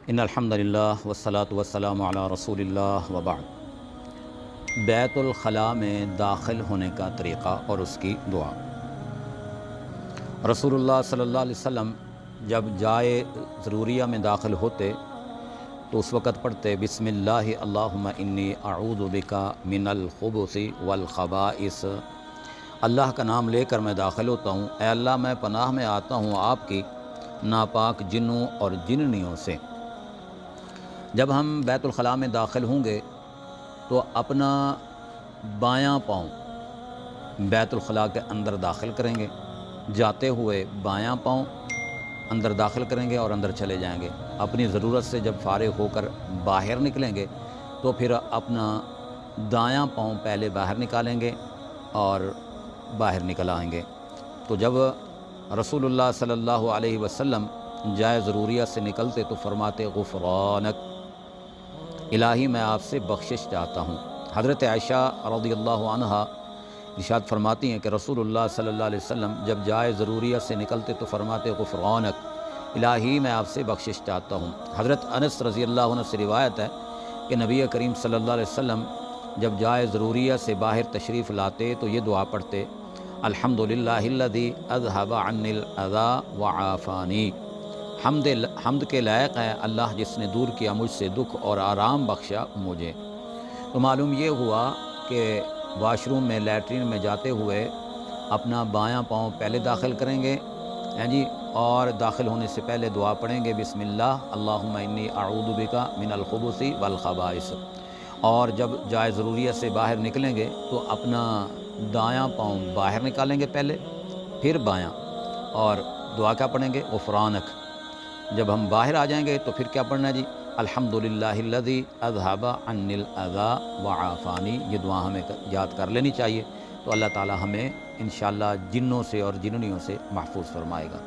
ان الحمد للہ والصلاة والسلام علی رسول اللہ وبعد۔ بیت الخلاء میں داخل ہونے کا طریقہ اور اس کی دعا۔ رسول اللہ صلی اللہ علیہ وسلم جب جائے ضروریہ میں داخل ہوتے تو اس وقت پڑھتے بسم اللہ اللہم انی اعوذ بک من الخبث والخبائث۔ اللہ کا نام لے کر میں داخل ہوتا ہوں، اے اللہ میں پناہ میں آتا ہوں آپ کی ناپاک جنوں اور جننیوں سے۔ جب ہم بیت الخلاء میں داخل ہوں گے تو اپنا بایاں پاؤں بیت الخلاء کے اندر داخل کریں گے، جاتے ہوئے بایاں پاؤں اندر داخل کریں گے اور اندر چلے جائیں گے۔ اپنی ضرورت سے جب فارغ ہو کر باہر نکلیں گے تو پھر اپنا دایاں پاؤں پہلے باہر نکالیں گے اور باہر نکل آئیں گے۔ تو جب رسول اللہ صلی اللہ علیہ وسلم جائے ضروریہ سے نکلتے تو فرماتے غفرانک، الہی میں آپ سے بخشش چاہتا ہوں۔ حضرت عائشہ رضی اللہ عنہا ارشاد فرماتی ہیں کہ رسول اللہ صلی اللہ علیہ وسلم جب جائے ضروریہ سے نکلتے تو فرماتے غفرانک، الہی میں آپ سے بخشش چاہتا ہوں۔ حضرت انس رضی اللہ عنہ سے روایت ہے کہ نبی کریم صلی اللہ علیہ وسلم جب جائے ضروریہ سے باہر تشریف لاتے تو یہ دعا پڑھتے الحمدللہ الذی اذھب عنی الاذی وعافانی۔ حمد کے لائق ہے اللہ جس نے دور کیا مجھ سے دکھ اور آرام بخشا مجھے۔ تو معلوم یہ ہوا کہ واش روم میں لیٹرین میں جاتے ہوئے اپنا بایاں پاؤں پہلے داخل کریں گے جی، اور داخل ہونے سے پہلے دعا پڑھیں گے بسم اللہ اللہم انی اعوذ بک من الخبث والخبائث، اور جب جائے ضروریہ سے باہر نکلیں گے تو اپنا دایاں پاؤں باہر نکالیں گے پہلے، پھر بایاں، اور دعا کیا پڑھیں گے غفرانک۔ جب ہم باہر آ جائیں گے تو پھر کیا پڑھنا ہے جی الحمدللہ الذی اذھب عنی الاذی وعافانی۔ یہ دعا ہمیں یاد کر لینی چاہیے، تو اللہ تعالی ہمیں انشاءاللہ جنوں سے اور جننیوں سے محفوظ فرمائے گا۔